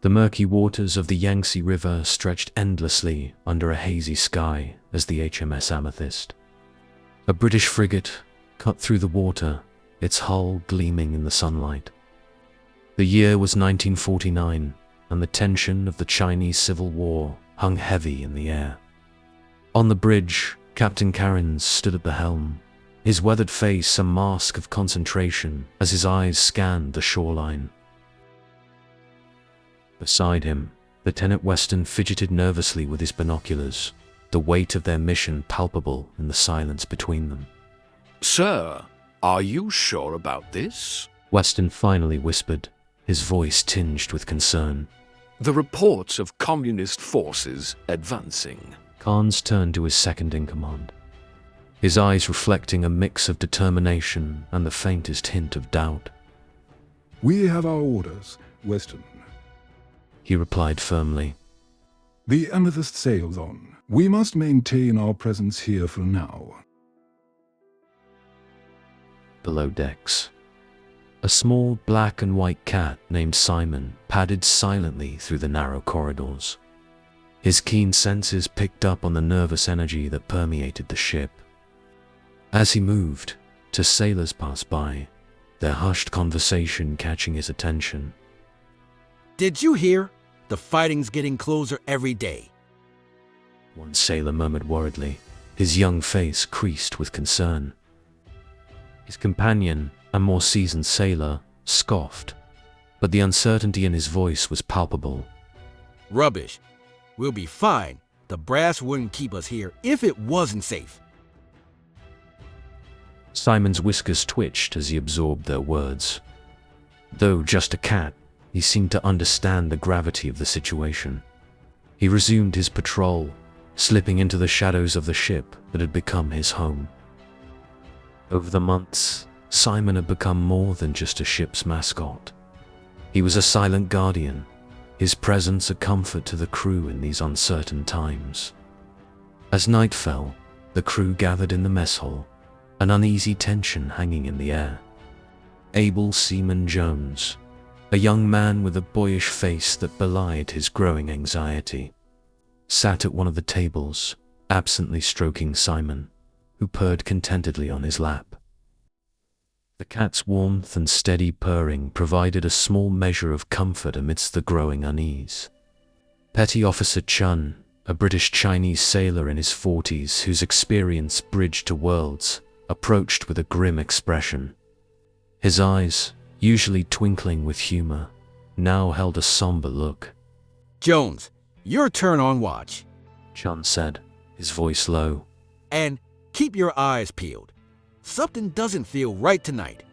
The murky waters of the Yangtze River stretched endlessly under a hazy sky as the HMS Amethyst. A British frigate cut through the water, its hull gleaming in the sunlight. The year was 1949, and the tension of the Chinese Civil War hung heavy in the air. On the bridge, Captain Cairns stood at the helm, his weathered face a mask of concentration as his eyes scanned the shoreline. Beside him, Lieutenant Weston fidgeted nervously with his binoculars, the weight of their mission palpable in the silence between them. "Sir, are you sure about this?" Weston finally whispered, his voice tinged with concern. "The reports of communist forces advancing." Cairns turned to his second-in-command, his eyes reflecting a mix of determination and the faintest hint of doubt. "We have our orders, Weston," he replied firmly. "The Amethyst sails on. We must maintain our presence here for now." Below decks, a small black and white cat named Simon padded silently through the narrow corridors. His keen senses picked up on the nervous energy that permeated the ship. As he moved, two sailors passed by, their hushed conversation catching his attention. "Did you hear? The fighting's getting closer every day." One sailor murmured worriedly, his young face creased with concern. His companion, a more seasoned sailor, scoffed, but the uncertainty in his voice was palpable. "Rubbish. We'll be fine. The brass wouldn't keep us here if it wasn't safe." Simon's whiskers twitched as he absorbed their words. Though just a cat, he seemed to understand the gravity of the situation. He resumed his patrol, slipping into the shadows of the ship that had become his home. Over the months, Simon had become more than just a ship's mascot. He was a silent guardian, his presence a comfort to the crew in these uncertain times. As night fell, the crew gathered in the mess hall, an uneasy tension hanging in the air. Abel Seaman Jones, a young man with a boyish face that belied his growing anxiety, sat at one of the tables, absently stroking Simon, who purred contentedly on his lap. The cat's warmth and steady purring provided a small measure of comfort amidst the growing unease. Petty Officer Chun, a British-Chinese sailor in his 40s whose experience bridged to worlds, approached with a grim expression. His eyes, usually twinkling with humor, now held a somber look. "Jones, your turn on watch," Chun said, his voice low. "and keep your eyes peeled. Something doesn't feel right tonight."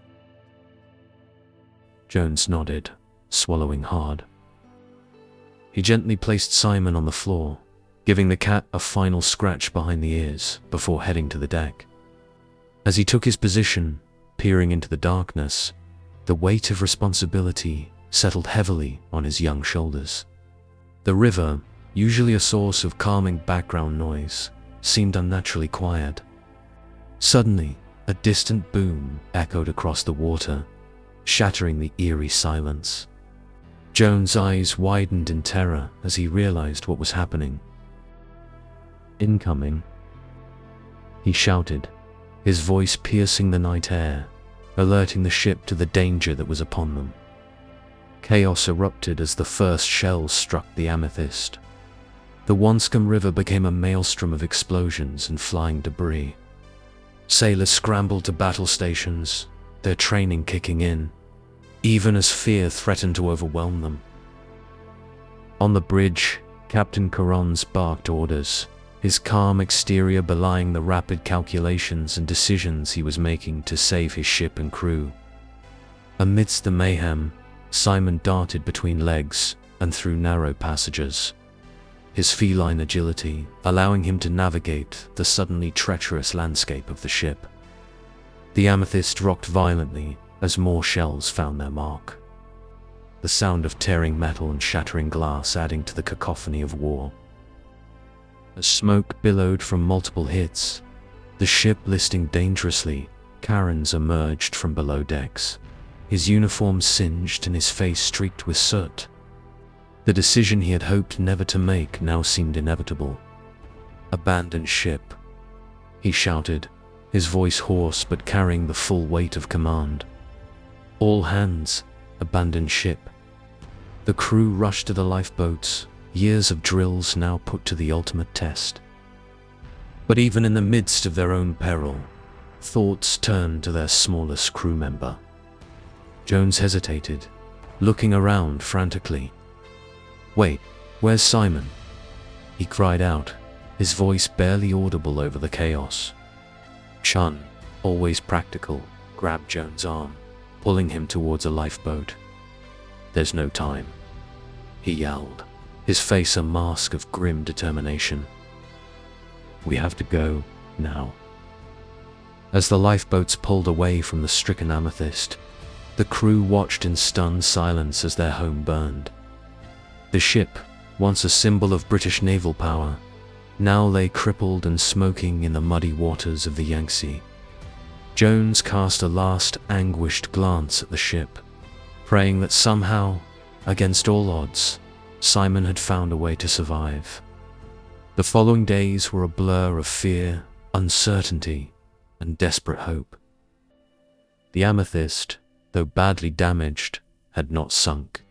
Jones nodded, swallowing hard. He gently placed Simon on the floor, giving the cat a final scratch behind the ears before heading to the deck. As he took his position, peering into the darkness, the weight of responsibility settled heavily on his young shoulders. The river, usually a source of calming background noise, seemed unnaturally quiet. Suddenly, a distant boom echoed across the water, shattering the eerie silence. Jones' eyes widened in terror as he realized what was happening. "Incoming," he shouted, his voice piercing the night air, alerting the ship to the danger that was upon them. Chaos erupted as the first shells struck the Amethyst. The Wanscombe River became a maelstrom of explosions and flying debris. Sailors scrambled to battle stations, their training kicking in, even as fear threatened to overwhelm them. On the bridge, Captain Cairns barked orders, his calm exterior belying the rapid calculations and decisions he was making to save his ship and crew. Amidst the mayhem, Simon darted between legs and through narrow passages, his feline agility allowing him to navigate the suddenly treacherous landscape of the ship. The Amethyst rocked violently as more shells found their mark, the sound of tearing metal and shattering glass adding to the cacophony of war. As smoke billowed from multiple hits, the ship listing dangerously, Cairns emerged from below decks, his uniform singed and his face streaked with soot. The decision he had hoped never to make now seemed inevitable. "Abandon ship," he shouted, his voice hoarse but carrying the full weight of command. "All hands, abandon ship." The crew rushed to the lifeboats, years of drills now put to the ultimate test. But even in the midst of their own peril, thoughts turned to their smallest crew member. Jones hesitated, looking around frantically. "Wait, where's Simon?" he cried out, his voice barely audible over the chaos. Chun, always practical, grabbed Jones' arm, pulling him towards a lifeboat. "There's no time," he yelled, his face a mask of grim determination. "We have to go, now." As the lifeboats pulled away from the stricken Amethyst, the crew watched in stunned silence as their home burned. The ship, once a symbol of British naval power, now lay crippled and smoking in the muddy waters of the Yangtze. Jones cast a last anguished glance at the ship, praying that somehow, against all odds, Simon had found a way to survive. The following days were a blur of fear, uncertainty, and desperate hope. The Amethyst, though badly damaged, had not sunk.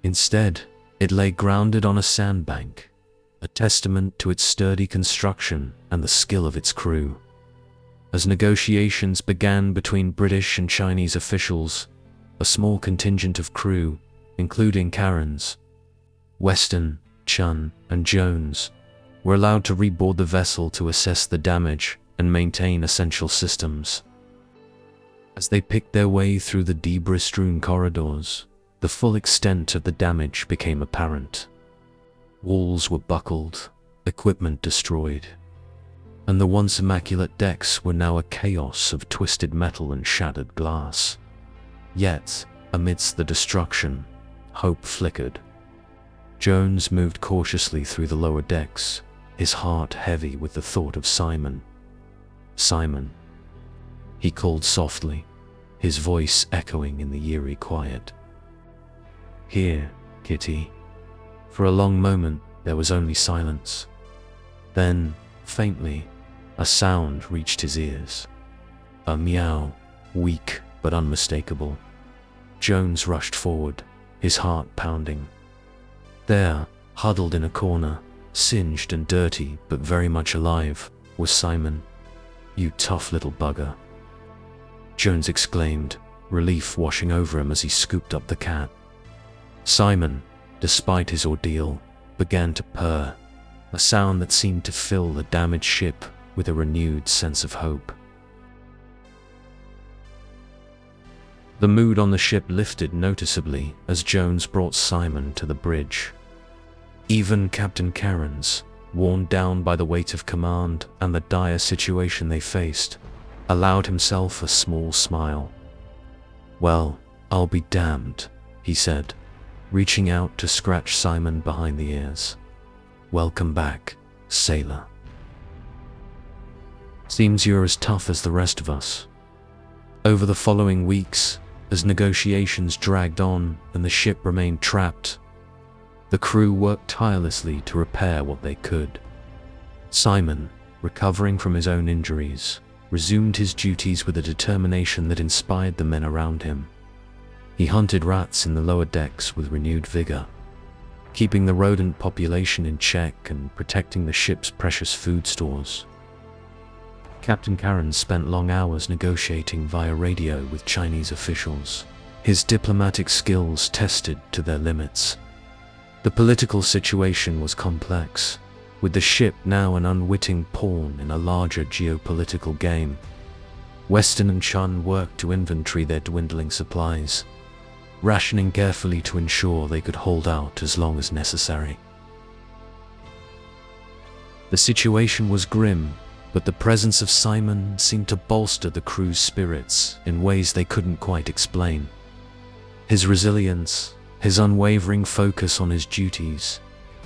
Instead, it lay grounded on a sandbank, a testament to its sturdy construction and the skill of its crew. As negotiations began between British and Chinese officials, a small contingent of crew, including Karen's, Weston, Chun, and Jones, were allowed to reboard the vessel to assess the damage and maintain essential systems. As they picked their way through the debris-strewn corridors, the full extent of the damage became apparent. Walls were buckled, equipment destroyed, and the once immaculate decks were now a chaos of twisted metal and shattered glass. Yet, amidst the destruction, hope flickered. Jones moved cautiously through the lower decks, his heart heavy with the thought of Simon. "Simon," he called softly, his voice echoing in the eerie quiet. "Here, Kitty." For a long moment, there was only silence. Then, faintly, a sound reached his ears. A meow, weak but unmistakable. Jones rushed forward, his heart pounding. There, huddled in a corner, singed and dirty but very much alive, was Simon. "You tough little bugger," Jones exclaimed, relief washing over him as he scooped up the cat. Simon, despite his ordeal, began to purr, a sound that seemed to fill the damaged ship with a renewed sense of hope. The mood on the ship lifted noticeably as Jones brought Simon to the bridge. Even Captain Karen's, worn down by the weight of command and the dire situation they faced, allowed himself a small smile. "Well, I'll be damned," he said, reaching out to scratch Simon behind the ears. "Welcome back, sailor. Seems you're as tough as the rest of us." Over the following weeks, as negotiations dragged on and the ship remained trapped, the crew worked tirelessly to repair what they could. Simon, recovering from his own injuries, resumed his duties with a determination that inspired the men around him. He hunted rats in the lower decks with renewed vigor, keeping the rodent population in check and protecting the ship's precious food stores. Captain Karen spent long hours negotiating via radio with Chinese officials, his diplomatic skills tested to their limits. The political situation was complex, with the ship now an unwitting pawn in a larger geopolitical game. Weston and Chun worked to inventory their dwindling supplies, rationing carefully to ensure they could hold out as long as necessary. The situation was grim, but the presence of Simon seemed to bolster the crew's spirits in ways they couldn't quite explain. His resilience, his unwavering focus on his duties,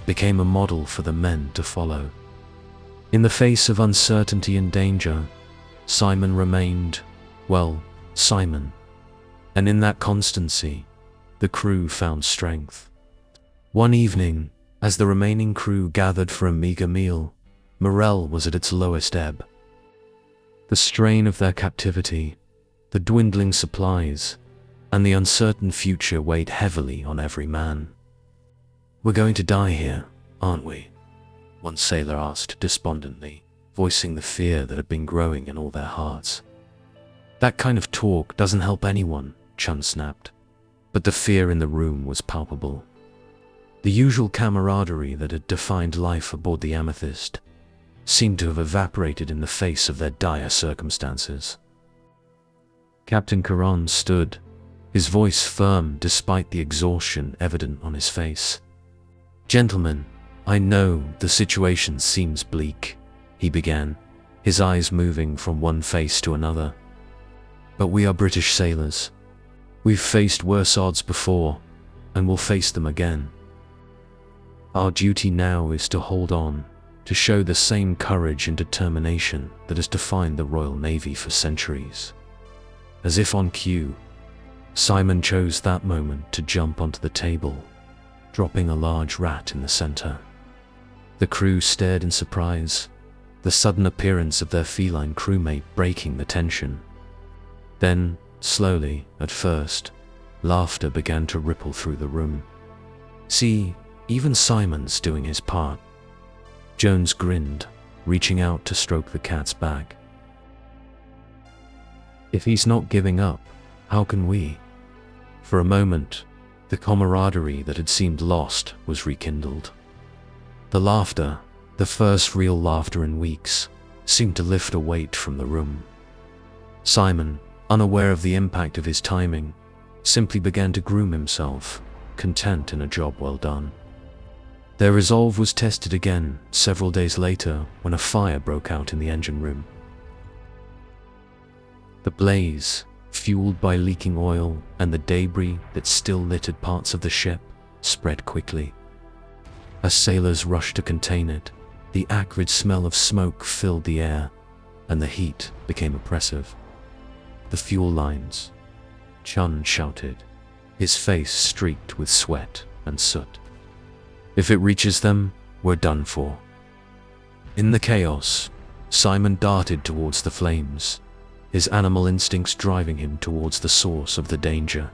became a model for the men to follow. In the face of uncertainty and danger, Simon remained, well, Simon. And in that constancy, the crew found strength. One evening, as the remaining crew gathered for a meager meal, morale was at its lowest ebb. The strain of their captivity, the dwindling supplies, and the uncertain future weighed heavily on every man. "We're going to die here, aren't we?" one sailor asked despondently, voicing the fear that had been growing in all their hearts. "That kind of talk doesn't help anyone," Chun snapped, but the fear in the room was palpable. The usual camaraderie that had defined life aboard the Amethyst seemed to have evaporated in the face of their dire circumstances. Captain Caron stood, his voice firm despite the exhaustion evident on his face. "Gentlemen, I know the situation seems bleak," he began, his eyes moving from one face to another. "But we are British sailors. We've faced worse odds before, and we'll face them again. Our duty now is to hold on, to show the same courage and determination that has defined the Royal Navy for centuries." As if on cue, Simon chose that moment to jump onto the table, dropping a large rat in the center. The crew stared in surprise, the sudden appearance of their feline crewmate breaking the tension. Then, slowly, at first, laughter began to ripple through the room. "See, even Simon's doing his part." Jones grinned, reaching out to stroke the cat's back. "If he's not giving up, how can we?" For a moment, the camaraderie that had seemed lost was rekindled. The laughter, the first real laughter in weeks, seemed to lift a weight from the room. Simon, unaware of the impact of his timing, simply began to groom himself, content in a job well done. Their resolve was tested again several days later when a fire broke out in the engine room. The blaze, fueled by leaking oil and the debris that still littered parts of the ship, spread quickly. As sailors rushed to contain it, the acrid smell of smoke filled the air, and the heat became oppressive. "The fuel lines," Chun shouted, his face streaked with sweat and soot. "If it reaches them, we're done for." In the chaos, Simon darted towards the flames, his animal instincts driving him towards the source of the danger.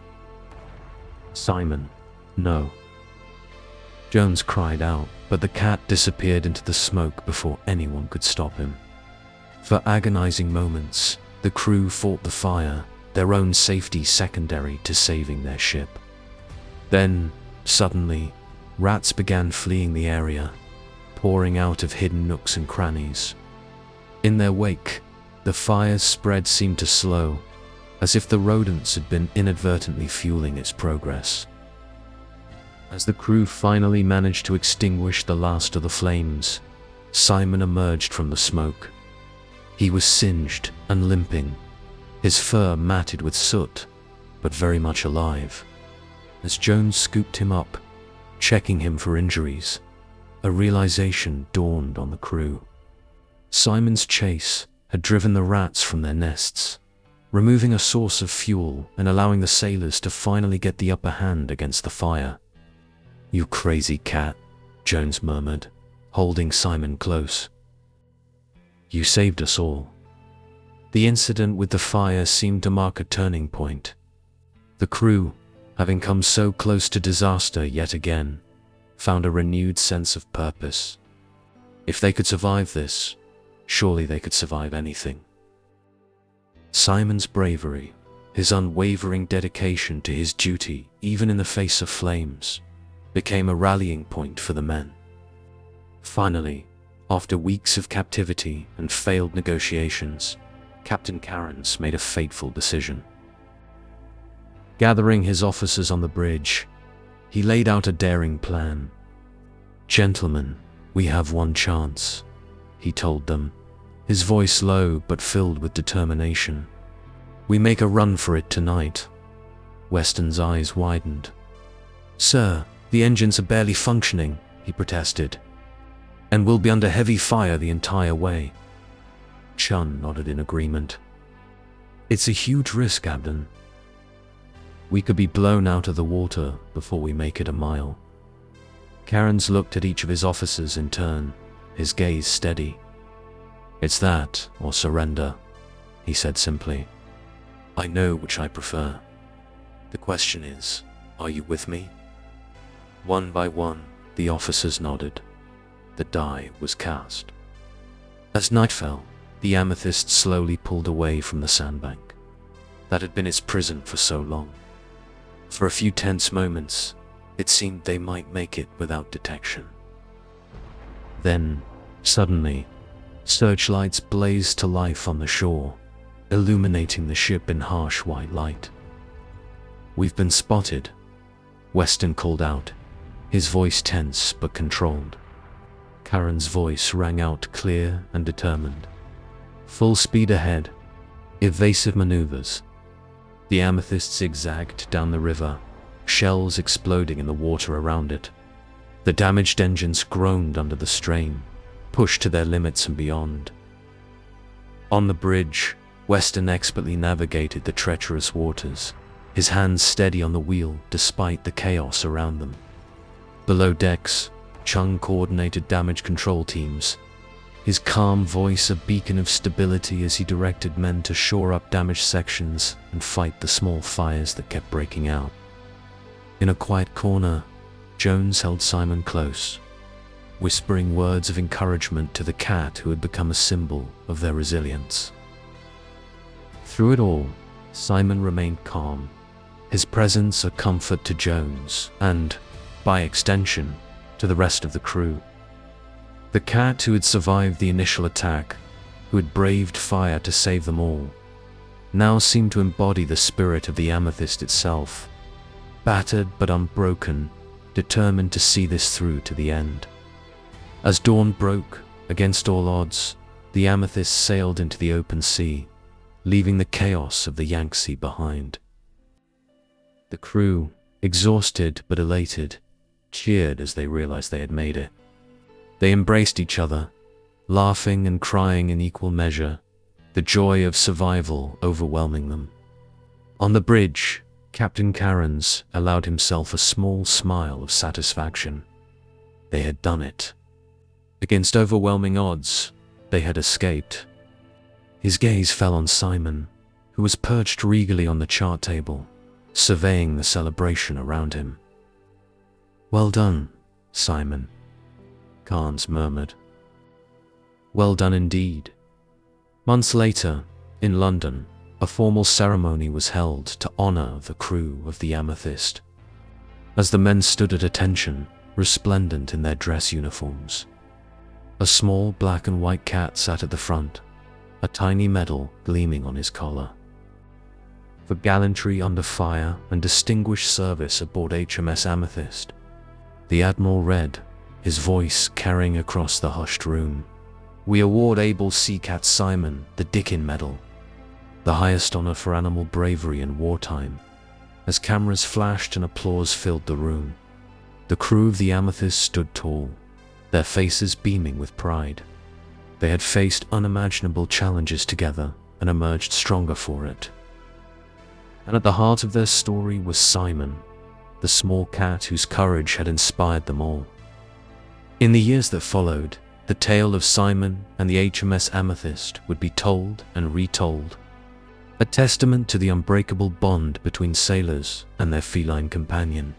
"Simon, no." Jones cried out, but the cat disappeared into the smoke before anyone could stop him. For agonizing moments, the crew fought the fire, their own safety secondary to saving their ship. Then, suddenly, rats began fleeing the area, pouring out of hidden nooks and crannies. In their wake, the fire's spread seemed to slow, as if the rodents had been inadvertently fueling its progress. As the crew finally managed to extinguish the last of the flames, Simon emerged from the smoke. He was singed and limping, his fur matted with soot, but very much alive. As Jones scooped him up, checking him for injuries, a realization dawned on the crew. Simon's chase had driven the rats from their nests, removing a source of fuel and allowing the sailors to finally get the upper hand against the fire. "You crazy cat," Jones murmured, holding Simon close. "You saved us all." The incident with the fire seemed to mark a turning point. The crew, having come so close to disaster yet again, found a renewed sense of purpose. If they could survive this, surely they could survive anything. Simon's bravery, his unwavering dedication to his duty even in the face of flames, became a rallying point for the men. Finally, after weeks of captivity and failed negotiations, Captain Cairns made a fateful decision. Gathering his officers on the bridge, he laid out a daring plan. "Gentlemen, we have one chance," he told them, his voice low but filled with determination. "We make a run for it tonight." Weston's eyes widened. "Sir, the engines are barely functioning," he protested, "and we'll be under heavy fire the entire way." Chun nodded in agreement. "It's a huge risk, Abden. We could be blown out of the water before we make it a mile." Cairns looked at each of his officers in turn, his gaze steady. "It's that, or surrender," he said simply. "I know which I prefer. The question is, are you with me?" One by one, the officers nodded. The die was cast. As night fell, the amethyst slowly pulled away from the sandbank. That had been its prison for so long. For a few tense moments, it seemed they might make it without detection. Then, suddenly, searchlights blazed to life on the shore, illuminating the ship in harsh white light. "We've been spotted," Weston called out, his voice tense but controlled. Karen's voice rang out clear and determined. "Full speed ahead. Evasive maneuvers." The amethyst zigzagged down the river, shells exploding in the water around it. The damaged engines groaned under the strain, pushed to their limits and beyond. On the bridge, Weston expertly navigated the treacherous waters, his hands steady on the wheel despite the chaos around them. Below decks, Chung coordinated damage control teams, his calm voice a beacon of stability as he directed men to shore up damaged sections and fight the small fires that kept breaking out. In a quiet corner, Jones held Simon close, whispering words of encouragement to the cat who had become a symbol of their resilience. Through it all, Simon remained calm, his presence a comfort to Jones and, by extension, to the rest of the crew. The cat who had survived the initial attack, who had braved fire to save them all, now seemed to embody the spirit of the amethyst itself, battered but unbroken, determined to see this through to the end. As dawn broke, against all odds, the amethyst sailed into the open sea, leaving the chaos of the Yangtze behind. The crew, exhausted but elated, cheered as they realized they had made it. They embraced each other, laughing and crying in equal measure, the joy of survival overwhelming them. On the bridge, Captain Cairns allowed himself a small smile of satisfaction. They had done it. Against overwhelming odds, they had escaped. His gaze fell on Simon, who was perched regally on the chart table, surveying the celebration around him. "Well done, Simon," Cairns murmured. "Well done indeed." Months later, in London, a formal ceremony was held to honor the crew of the Amethyst. As the men stood at attention, resplendent in their dress uniforms, a small black and white cat sat at the front, a tiny medal gleaming on his collar. For gallantry under fire and distinguished service aboard HMS Amethyst, the Admiral read, his voice carrying across the hushed room, "We award able Sea Cat Simon the Dickin Medal, the highest honor for animal bravery in wartime." As cameras flashed and applause filled the room, the crew of the Amethyst stood tall, their faces beaming with pride. They had faced unimaginable challenges together and emerged stronger for it. And at the heart of their story was Simon, the small cat whose courage had inspired them all. In the years that followed, the tale of Simon and the HMS Amethyst would be told and retold, a testament to the unbreakable bond between sailors and their feline companion,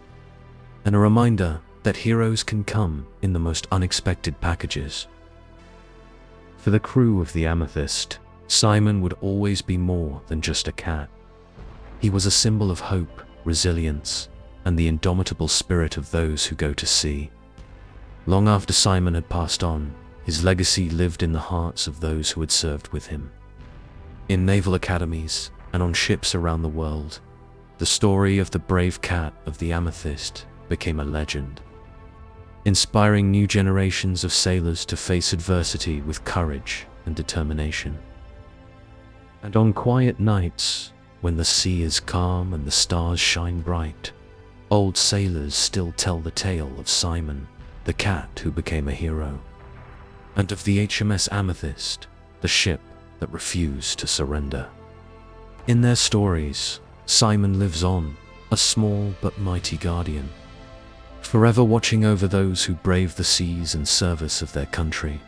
and a reminder that heroes can come in the most unexpected packages. For the crew of the Amethyst, Simon would always be more than just a cat. He was a symbol of hope, resilience, and the indomitable spirit of those who go to sea. Long after Simon had passed on, his legacy lived in the hearts of those who had served with him. In naval academies and on ships around the world, the story of the brave cat of the Amethyst became a legend, inspiring new generations of sailors to face adversity with courage and determination. And on quiet nights, when the sea is calm and the stars shine bright, old sailors still tell the tale of Simon, the cat who became a hero, and of the HMS Amethyst, the ship that refused to surrender. In their stories, Simon lives on, a small but mighty guardian, forever watching over those who brave the seas in service of their country.